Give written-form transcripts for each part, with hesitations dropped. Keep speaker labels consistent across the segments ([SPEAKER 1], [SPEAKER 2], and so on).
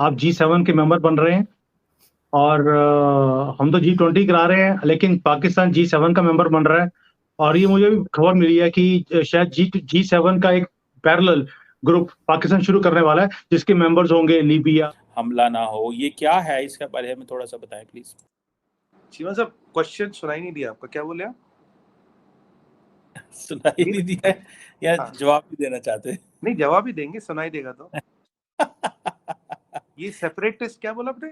[SPEAKER 1] आप G7 के member बन रहे हैं और हम तो G20 करा रहे हैं, लेकिन पाकिस्तान G7 का मेंबर बन रहा है। और ये मुझे भी खबर मिली है कि शायद G7 का एक पैरेलल ग्रुप पाकिस्तान शुरू करने वाला है, जिसके मेंबर्स होंगे लीबिया।
[SPEAKER 2] हमला ना हो, ये क्या है, इसके बारे में थोड़ा सा बताएं प्लीज।
[SPEAKER 3] चीमा साहब, क्वेश्चन सुनाई नहीं दिया आपका, क्या बोले आप?
[SPEAKER 2] सुनाई नहीं दिया या
[SPEAKER 3] हाँ।
[SPEAKER 2] जवाब भी देना चाहते?
[SPEAKER 3] नहीं, जवाब ही देंगे, सुनाई देगा तो। ये सेपरेटिस्ट क्या बोला आपने?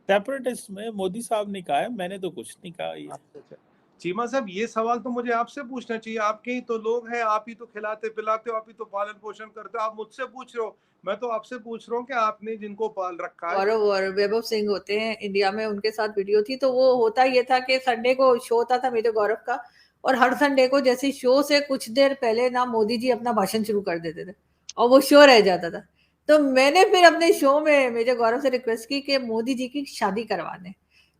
[SPEAKER 2] सेपरेटिस्ट में मोदी साहब ने कहा है, मैंने तो कुछ नहीं कहा। ये
[SPEAKER 3] अच्छा। चीमा साहब, ये सवाल तो मुझे आपसे पूछना चाहिए, आपके ही तो लोग हैं, आप ही तो खिलाते पिलाते हो, आप ही तो पालन पोषण करते हो, आप मुझसे पूछ रहे हो। मैं तो आपसे पूछ रहा हूँ कि आपने जिनको पाल रखा है।
[SPEAKER 4] गौरव और वैभव सिंह होते हैं इंडिया में, उनके साथ वीडियो थी, तो वो होता ये था कि संडे को शो होता था मेरे गौरव का, और हर संडे को जैसे शो से कुछ देर पहले ना मोदी जी अपना भाषण शुरू कर देते थे और वो शो रह जाता था। तो मैंने फिर अपने शो में मेरे गौरव से रिक्वेस्ट की कि मोदी जी की शादी करवा दें,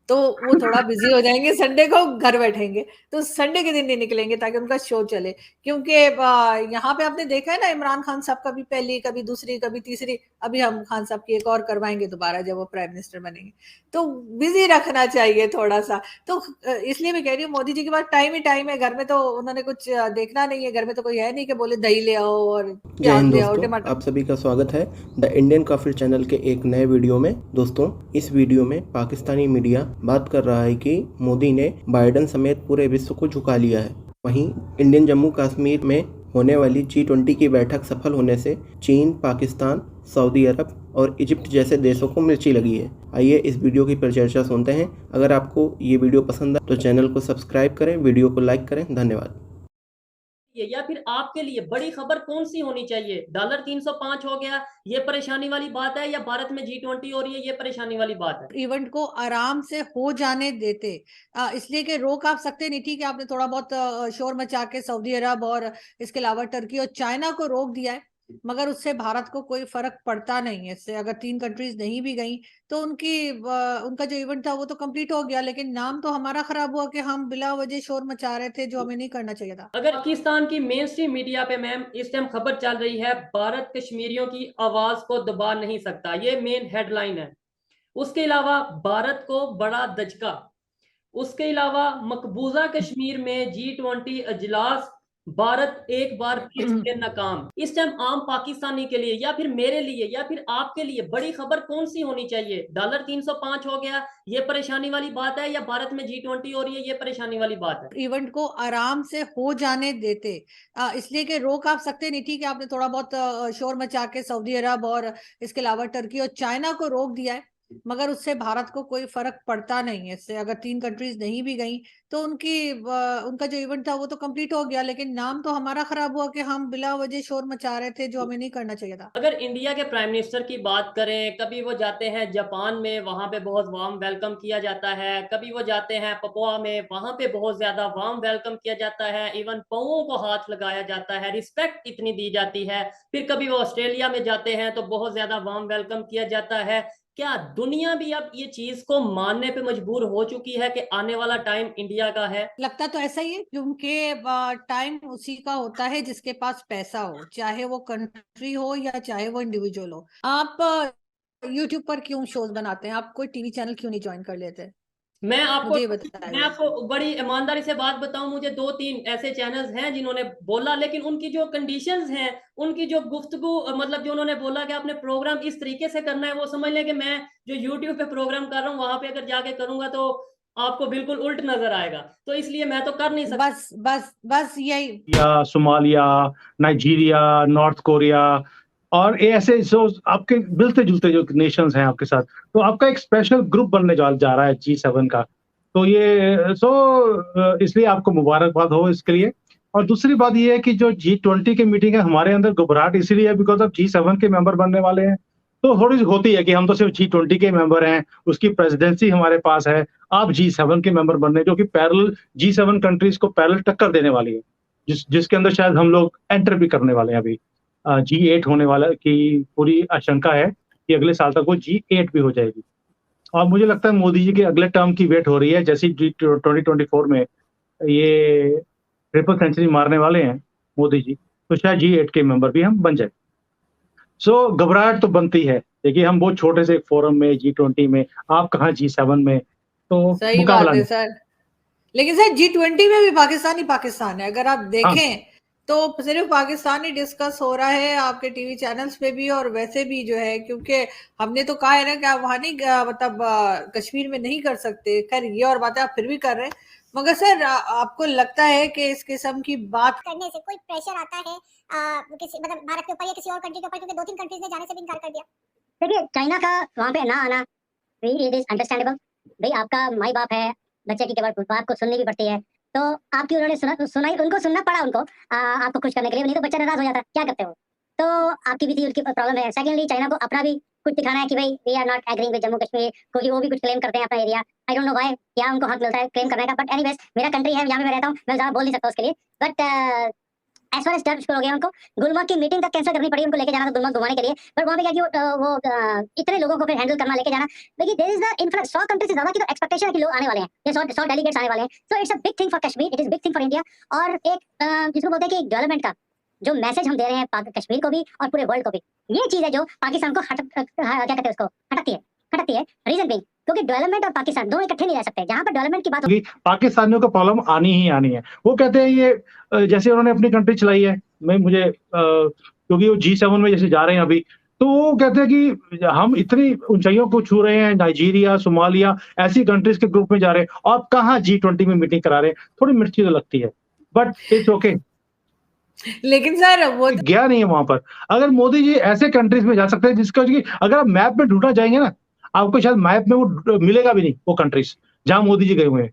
[SPEAKER 4] तो वो थोड़ा बिजी हो जाएंगे, संडे को घर बैठेंगे, तो संडे के दिन नहीं निकलेंगे ताकि उनका शो चले। क्योंकि यहाँ पे आपने देखा है ना, इमरान खान साहब कभी पहली, कभी दूसरी, कभी तीसरी, अभी हम खान साहब की एक और करवाएंगे दोबारा जब वो प्राइम मिनिस्टर बनेंगे, तो बिजी रखना चाहिए थोड़ा सा। तो इसलिए मैं कह रही हूँ मोदी जी के पास टाइम ही टाइम है, घर में तो उन्होंने कुछ देखना नहीं है, घर में तो कोई है नहीं कि बोले दही ले आओ और प्याज ले आओ, टमाटर।
[SPEAKER 5] आप सभी का स्वागत है द इंडियन काफिर चैनल के एक नए वीडियो में। दोस्तों, इस वीडियो में पाकिस्तानी मीडिया बात कर रहा है कि मोदी ने बाइडेन समेत पूरे विश्व को झुका लिया है। वहीं इंडियन जम्मू कश्मीर में होने वाली G20 की बैठक सफल होने से चीन, पाकिस्तान, सऊदी अरब और इजिप्ट जैसे देशों को मिर्ची लगी है। आइए इस वीडियो की परिचर्चा सुनते हैं। अगर आपको ये वीडियो पसंद आए तो चैनल को सब्सक्राइब करें, वीडियो को लाइक करें। धन्यवाद।
[SPEAKER 6] या फिर आपके लिए बड़ी खबर कौन सी होनी चाहिए? डॉलर 305 हो गया, ये परेशानी वाली बात है, या भारत में G20 हो रही है, ये परेशानी वाली बात है?
[SPEAKER 4] इवेंट को आराम से हो जाने देते, इसलिए कि रोक आप सकते नहीं। ठीक है, आपने थोड़ा बहुत शोर मचा के सऊदी अरब और इसके अलावा टर्की और चाइना को रोक दिया है, मगर उससे भारत को कोई फर्क पड़ता नहीं है। इससे अगर 3 कंट्रीज नहीं भी गई तो उनका जो इवेंट था वो तो कंप्लीट हो गया, लेकिन नाम तो हमारा खराब हुआ कि हम बिला वजह शोर मचा रहे थे, जो हमें नहीं करना चाहिए था।
[SPEAKER 6] अगर पाकिस्तान की मेन स्ट्रीम मीडिया पे मैम इस टाइम खबर चल रही है, भारत कश्मीरियों की आवाज को दबा नहीं सकता, ये मेन हेडलाइन है। उसके अलावा भारत को बड़ा दचका, उसके अलावा मकबूजा कश्मीर में G20 अजलास, भारत एक बार फिर से नाकाम। इस टाइम आम पाकिस्तानी के लिए या फिर मेरे लिए या फिर आपके लिए बड़ी खबर कौन सी होनी चाहिए? डॉलर 305 हो गया, ये परेशानी वाली बात है, या भारत में G20 हो रही है, ये परेशानी वाली बात है?
[SPEAKER 4] इवेंट को आराम से हो जाने देते, इसलिए कि रोक आप सकते नहीं। ठीक है, आपने थोड़ा बहुत शोर मचा के सऊदी अरब और इसके अलावा टर्की और चाइना को रोक दिया है, मगर उससे भारत को कोई फर्क पड़ता नहीं है। इससे अगर 3 कंट्रीज नहीं भी गई तो उनका जो इवेंट था वो तो कंप्लीट हो गया, लेकिन नाम तो हमारा खराब हुआ कि हम बिला वजह शोर मचा रहे थे, जो हमें नहीं करना चाहिए था।
[SPEAKER 6] अगर इंडिया के प्राइम मिनिस्टर की बात करें, कभी वो जाते हैं जापान में, वहां पे बहुत वार्म वेलकम किया जाता है, कभी वो जाते हैं पपुआ में, वहां पे बहुत ज्यादा वार्म वेलकम किया जाता है, इवन पांवों को हाथ लगाया जाता है, रिस्पेक्ट इतनी दी जाती है। फिर कभी वो ऑस्ट्रेलिया में जाते हैं तो बहुत ज्यादा वार्म वेलकम किया जाता है। क्या दुनिया भी अब ये चीज को मानने पे मजबूर हो चुकी है कि आने वाला टाइम इंडिया का है?
[SPEAKER 4] लगता तो ऐसा ही है, क्योंकि टाइम उसी का होता है जिसके पास पैसा हो, चाहे वो कंट्री हो या चाहे वो इंडिविजुअल हो। आप यूट्यूब पर क्यों शोज बनाते हैं? आप कोई टीवी चैनल क्यों नहीं ज्वाइन कर लेते?
[SPEAKER 6] मैं
[SPEAKER 4] बताइए।
[SPEAKER 6] आपको बड़ी ईमानदारी से बात बताऊं, मुझे 2-3 ऐसे चैनल्स हैं जिन्होंने बोला, लेकिन उनकी जो कंडीशंस हैं, उनकी जो गुफ्तगू, मतलब जो उन्होंने बोला कि आपने प्रोग्राम इस तरीके से करना है, वो समझ लें कि मैं जो यूट्यूब पे प्रोग्राम कर रहा हूँ वहां पे अगर जाके करूंगा तो आपको बिल्कुल उल्ट नजर आएगा, तो इसलिए मैं तो कर नहीं सकता।
[SPEAKER 4] बस यही,
[SPEAKER 1] या सोमालिया, नाइजीरिया, नॉर्थ कोरिया और ये ऐसे जो आपके मिलते जुलते जो नेशंस हैं आपके साथ, तो आपका एक स्पेशल ग्रुप बनने जा रहा है G7 का। तो ये इसलिए आपको मुबारकबाद हो इसके लिए। और दूसरी बात ये है कि जो G20 की मीटिंग है, हमारे अंदर घबराहट इसलिए है बिकॉज ऑफ G7 के मेंबर बनने वाले हैं, तो थोड़ी सी होती है कि हम तो सिर्फ G20 के मेंबर हैं, उसकी प्रेसिडेंसी हमारे पास है, आप G7 के मेंबर बनने, जो कि पैरेलल G7 कंट्रीज को पैरेलल टक्कर देने वाली है, जिसके अंदर शायद हम लोग एंटर भी करने वाले हैं। अभी G8 होने वाला की पूरी आशंका है कि अगले साल तक वो G8 भी हो जाएगी। और मुझे लगता है मोदी जी के अगले टर्म की वेट हो रही है, जैसे G2024 में ये ट्रिपल सेंचुरी मारने वाले हैं मोदी जी, तो शायद G8 के मेंबर भी हम बन जाए। सो घबराहट तो बनती है। देखिए हम बहुत छोटे से फोरम में G20 में, आप कहाँ G7 में, तो
[SPEAKER 4] सही
[SPEAKER 1] मुकाबला
[SPEAKER 4] बात है
[SPEAKER 1] नहीं।
[SPEAKER 4] सर। लेकिन सर G20 में भी पाकिस्तान ही पाकिस्तान है, अगर आप
[SPEAKER 1] हाँ,
[SPEAKER 4] देखें तो सिर्फ पाकिस्तान ही डिस्कस हो रहा है आपके टीवी चैनल्स पे भी और वैसे भी जो है, क्योंकि हमने तो कहा है ना कि आप वहां नहीं मतलब कश्मीर में नहीं कर सकते। खैर ये और बातें आप फिर भी कर रहे हैं, मगर सर आपको लगता है कि इस किस्म की बात
[SPEAKER 7] करने से कोई प्रेशर आता है किसी मतलब भारत के ऊपर या किसी और कंट्री के ऊपर, क्योंकि 2-3 कंट्रीज ने जाने से भी इनकार कर दिया। देखिए चाइना का वहाँ पे ना आना इट इज अंडरस्टैंडेबल। भाई आपका माई बाप है, बच्चे की केवल बात को सुननी भी पड़ती है, तो आपकी उन्होंने सुनाई, उनको सुनना पड़ा उनको आपको खुश करने के लिए, नहीं तो बच्चा नाराज हो जाता है, क्या करते हो? तो आपकी भी थी, उनकी प्रॉब्लम है। सेकेंडली चाइना को अपना भी कुछ दिखाना है कि भाई we are not agreeing with Jammu Kashmir, क्योंकि वो भी कुछ क्लेम करते हैं अपना area. I don't know why, क्या उनको हक मिलता है क्लेम करने का, बट एनीवेज मेरा कंट्री है, यहाँ पे मैं रहता हूँ, मैं ज़्यादा बोल नहीं सकता उसके लिए। But as far as terms हो गया, उनको गुलमर्ग की मीटिंग तक कैंसिल करनी पड़ी, उनको लेके जाना था गुलमर्ग घुमाने के लिए, बट वहाँ पे क्या कि वो इतने लोगों को फिर हैंडल करना, लेके जाना। देखिए there is the influence 100 country से ज्यादा की तो एक्सपेक्टेशन है कि लोग आने वाले हैं, ये 100 डेलीगेट्स आने वाले हैं। So it's a big thing for Kashmir, it is big thing for India. और एक जिसको बोलते हैं कि डेवलपमेंट का जो मैसेज हम दे रहे हैं कश्मीर को भी और पूरे वर्ल्ड को भी, ये चीज है जो पाकिस्तान को क्या कहते हैं उसको खटकती है। रीजन बीइंग क्योंकि डेवलपमेंट और पाकिस्तान दोनों इकट्ठे नहीं रह सकते। जहां पर डेवलपमेंट की बात
[SPEAKER 1] क्योंकि पाकिस्तानियों को प्रॉब्लम आनी ही आनी है। वो कहते हैं ये जैसे उन्होंने अपनी कंट्री चलाई है, क्योंकि वो G7 में जैसे जा रहे हैं अभी, तो वो कहते हैं कि हम इतनी ऊंचाइयों को छू रहे हैं, नाइजीरिया, सोमालिया ऐसी कंट्रीज के ग्रुप में जा रहे हैं, और कहाँ G20 में मीटिंग करा रहे हैं। थोड़ी मिर्ची तो लगती है, बट इट्स ओके।
[SPEAKER 4] लेकिन सर वो
[SPEAKER 1] गया नहीं है वहां पर। अगर मोदी जी ऐसे कंट्रीज में जा सकते हैं जिसका कि अगर आप मैप में ढूंढना जाएंगे ना, आपको शायद मैप में वो मिलेगा भी नहीं, वो कंट्रीज जहां मोदी जी गए हुए हैं।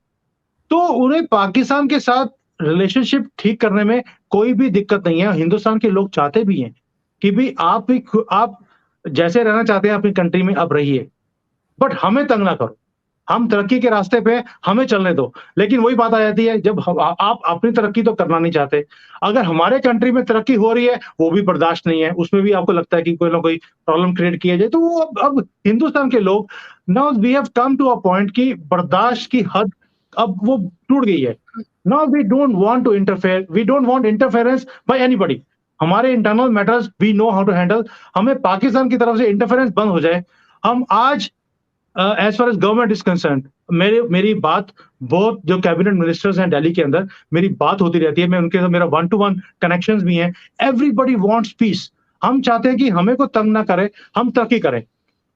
[SPEAKER 1] तो उन्हें पाकिस्तान के साथ रिलेशनशिप ठीक करने में कोई भी दिक्कत नहीं है। हिंदुस्तान के लोग चाहते भी हैं कि भी आप जैसे रहना चाहते हैं अपनी कंट्री में आप रहिए, बट हमें तंग ना करो। हम तरक्की के रास्ते पे हैं, हमें चलने दो। लेकिन वही बात आ जाती है, जब आप अपनी तरक्की तो करना नहीं चाहते, अगर हमारे कंट्री में तरक्की हो रही है वो भी बर्दाश्त नहीं है, उसमें भी आपको लगता है कि कोई ना कोई प्रॉब्लम क्रिएट किया जाए, तो वो अब हिंदुस्तान के लोग, now we have come to a point कि बर्दाश्त की हद अब वो टूट गई है। Now we don't want to interfere, we don't want interference by anybody. हमारे internal matters we know how to handle. हमें पाकिस्तान की तरफ से इंटरफेरेंस बंद हो जाए। हम आज as far as government is concern, मेरी बात बहुत जो कैबिनेट मिनिस्टर्स हैं दिल्ली के अंदर, मेरी बात होती रहती है, मैं उनके साथ मेरा 1-to-1 कनेक्शंस भी हैं। Everybody wants peace. हम चाहते हैं कि हमें को तंग ना करे, हम तरक्की करें।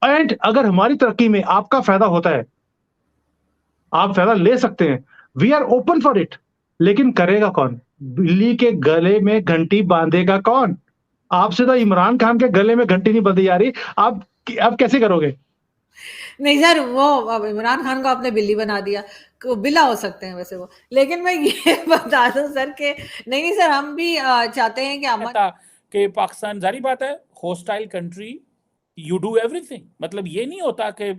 [SPEAKER 1] एंड अगर हमारी तरक्की में आपका फायदा होता है, आप फायदा ले सकते हैं, we are open for it. लेकिन करेगा कौन? बिल्ली के गले में घंटी बांधेगा कौन? आपसे तो इमरान खान के गले में घंटी नहीं बंधी जा रही, आप कैसे करोगे?
[SPEAKER 4] नहीं सर, वो अब इमरान खान को आपने बिल्ली बना दिया, बिल्ला हो सकते हैं वैसे वो। लेकिन मैं ये बता दूं सर के नहीं सर, हम भी चाहते हैं कि
[SPEAKER 2] कहता कि पाकिस्तान, जारी बात है, hostile country, you do everything. मतलब ये नहीं होता कि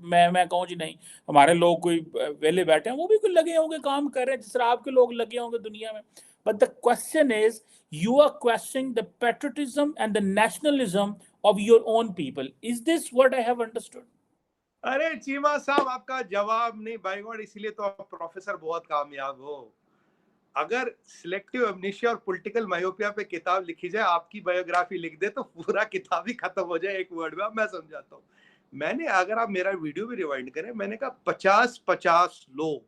[SPEAKER 2] मैं कहूँ जी नहीं, हमारे लोग कोई वेले बैठे हैं, वो भी कोई लगे होंगे, काम कर रहे हैं जिस तरह आपके लोग लगे होंगे दुनिया में। But the question is, you are questioning the patriotism and the nationalism of your own people. Is this what I have understood?
[SPEAKER 3] अरे चीमा साहब, आपका जवाब नहीं बाय गॉड, इसीलिए तो आप प्रोफेसर बहुत कामयाब हो। अगर सिलेक्टिव एमनेशिया और पॉलिटिकल मायोपिया पे किताब लिखी जाए, आपकी बायोग्राफी लिख दे, तो पूरा किताब ही खत्म हो जाए एक वर्ड में। अब मैं समझाता हूँ। मैंने, अगर आप मेरा वीडियो भी रिवाइंड करें, मैंने कहा 50-50 लोग,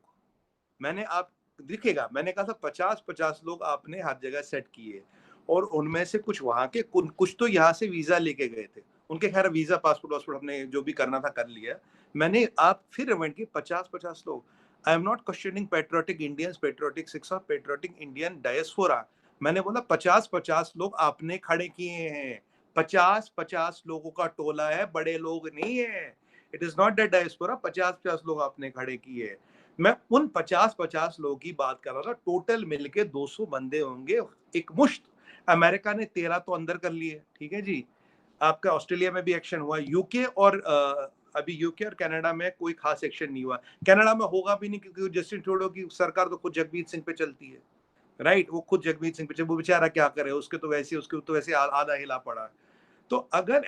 [SPEAKER 3] मैंने आप दिखेगा, मैंने कहा था 50-50 लोग आपने हर जगह सेट किए, और उनमें से कुछ वहां के, कुछ तो यहाँ से वीजा लेके गए थे, उनके खैर वीजा पासपोर्ट हमने जो भी करना था कर लिया। मैंने आप फिर रिमाइंड किए 50-50 लोग। I am not questioning patriotic Indians, patriotic six और पेट्रियोटिक इंडियन डायस्पोरा। मैंने बोला 50-50 लोग आपने खड़े किए हैं। 50-50 लोगों का टोला है, बड़े लोग नहीं है। It is not that diaspora. 50-50 लोग आपने खड़े किए। मैं उन 50-50 लोगों की बात कर रहा था। टोटल मिलके 200 बंदे होंगे, एक मुश्त। अमेरिका ने 13 तो अंदर कर लिए, ठीक है जी। आपका ऑस्ट्रेलिया में भी एक्शन हुआ, यूके और अभी यूके और कनाडा में कोई खास एक्शन नहीं हुआ। कनाडा में होगा भी नहीं, क्योंकि जस्टिन ट्रूडो की सरकार तो खुद जगमीत सिंह पे चलती है, राइट। वो खुद जगमीत सिंह पे, वो बेचारा क्या करे, उसके तो वैसे आधा हिला पड़ा। तो अगर